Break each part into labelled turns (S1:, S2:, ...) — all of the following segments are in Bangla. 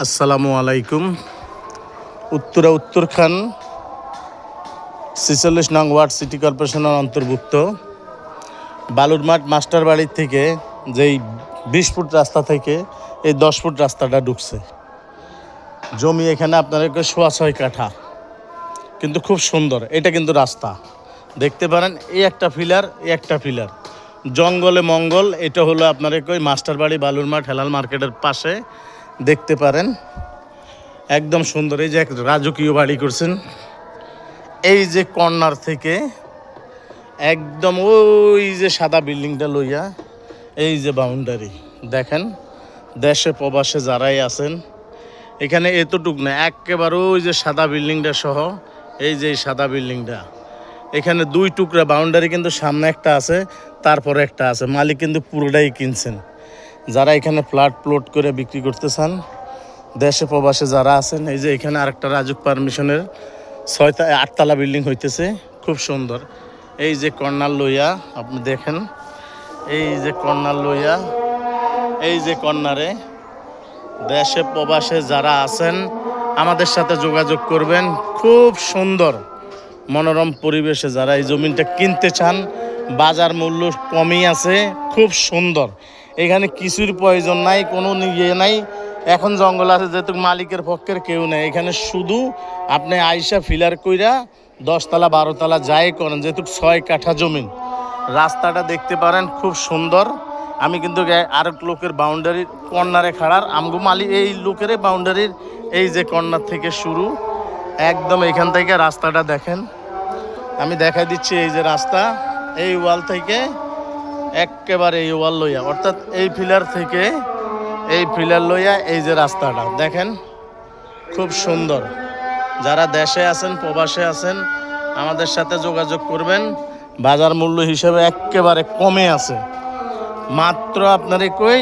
S1: আসসালামু আলাইকুম। উত্তরা উত্তরখান ৪৬ নং ওয়ার্ড সিটি কর্পোরেশনের অন্তর্ভুক্ত বালুরমাঠ মাস্টার বাড়ির থেকে যেই ২০ ফুট রাস্তা থেকে এই ১০ ফুট রাস্তাটা ঢুকছে। জমি এখানে আপনাদেরকে ৬.৫ কাঠা, কিন্তু খুব সুন্দর। এটা কিন্তু রাস্তা দেখতে পারেন, এই একটা পিলার, এই একটা পিলার, জঙ্গলে মঙ্গল। এটা হলো আপনাদেরকে ওই মাস্টার বাড়ি বালুরমাঠ হেলাল মার্কেটের পাশে দেখতে পারেন, একদম সুন্দর। এই যে এক রাজকীয় বাড়ি করছেন, এই যে কর্নার থেকে একদম ওই যে সাদা বিল্ডিংটা লইয়া এই যে বাউন্ডারি দেখেন। দেশে প্রবাসে যারাই আছেন এখানে এতটুক না, একেবারে ওই যে সাদা বিল্ডিংটা সহ এই যে সাদা বিল্ডিংটা, এখানে ২ টুকরা বাউন্ডারি, কিন্তু সামনে একটা আছে, তারপরে একটা আছে। মালিক কিন্তু পুরোটাই কিনছেন। যারা এখানে ফ্ল্যাট প্লট করে বিক্রি করতে চান, দেশে প্রবাসে যারা আছেন, এই যে এখানে আরেকটা রাজুক পারমিশনের ৮ তলা বিল্ডিং হইতেছে, খুব সুন্দর। এই যে কর্নার লইয়া আপনি দেখেন, এই যে কর্নার লইয়া, এই যে কর্নারে দেশে প্রবাসে যারা আছেন আমাদের সাথে যোগাযোগ করবেন। খুব সুন্দর মনোরম পরিবেশে যারা এই জমিনটা কিনতে চান, বাজার মূল্য কমই আছে, খুব সুন্দর। এখানে কিছুর প্রয়োজন নাই, কোনো ইয়ে নাই। এখন জঙ্গল আছে যেহেতু মালিকের পক্ষের কেউ নেই এখানে, শুধু আপনি আইসা ফিলার কইরা ১০ তলা ১২ তলা যাই করেন, যেহেতু ৬ কাঠা জমিন। রাস্তাটা দেখতে পারেন, খুব সুন্দর। আমি কিন্তু আরেক লোকের বাউন্ডারির কর্নারে খাড়ার, আমগো মালিক এই লোকের বাউন্ডারির এই যে কর্নার থেকে শুরু, একদম এখান থেকে রাস্তাটা দেখেন। আমি দেখাই দিচ্ছি, এই যে রাস্তা, এই ওয়াল থেকে একেবারে এই ওয়াল লইয়া, অর্থাৎ এই পিলার থেকে এই পিলার লইয়া এই যে রাস্তাটা দেখেন, খুব সুন্দর। যারা দেশে আছেন প্রবাসে আছেন আমাদের সাথে যোগাযোগ করবেন। বাজার মূল্য হিসেবে একেবারে কমে আছে, মাত্র আপনার কই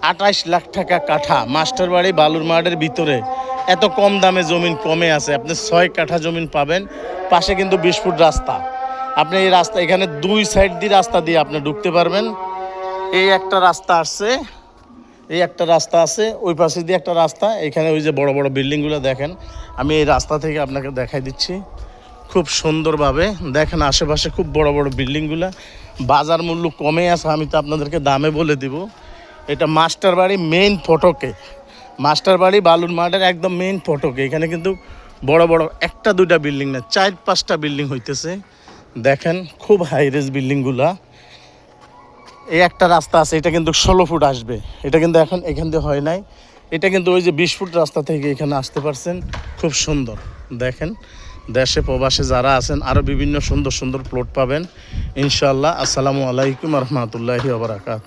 S1: ২৮ লাখ টাকা কাঠা। মাস্টার বাড়ি বালুরমাঠের ভিতরে এত কম দামে জমিন কমে আছে। আপনি ৬ কাঠা জমিন পাবেন, পাশে কিন্তু ২০ ফুট রাস্তা। আপনি এই রাস্তা, এখানে ২ সাইড দিয়ে রাস্তা দিয়ে আপনি ঢুকতে পারবেন। এই একটা রাস্তা আসছে, এই একটা রাস্তা আছে, ওই পাশে দিয়ে একটা রাস্তা। এখানে ওই যে বড় বড় বিল্ডিংগুলো দেখেন, আমি এই রাস্তা থেকে আপনাকে দেখাই দিচ্ছি খুব সুন্দরভাবে। দেখেন আশেপাশে খুব বড় বড় বিল্ডিংগুলো, বাজার মূল্য কমে আছে। আমি তো আপনাদেরকে দামে বলে দিব। এটা মাস্টার বাড়ি মেইন ফটকে, মাস্টার বাড়ি বালুরমাঠের একদম মেইন ফটকে। এখানে কিন্তু বড় বড় ১টা ২টা বিল্ডিং না, ৪-৫টা বিল্ডিং হইতেছে। দেখেন খুব হাইরেজ বিল্ডিংগুলা। এই একটা রাস্তা আছে, এটা কিন্তু ১৬ ফুট আসবে। এটা কিন্তু এখন এখান দিয়ে হয় নাই, এটা কিন্তু ওই যে ২০ ফুট রাস্তা থেকে এখানে আসতে পারছেন। খুব সুন্দর দেখেন। দেশে প্রবাসে যারা আছেন আরও বিভিন্ন সুন্দর সুন্দর প্লট পাবেন ইনশাআল্লাহ। আসসালামু আলাইকুম রহমতুল্লাহি ওয়া বারাকাতুহু।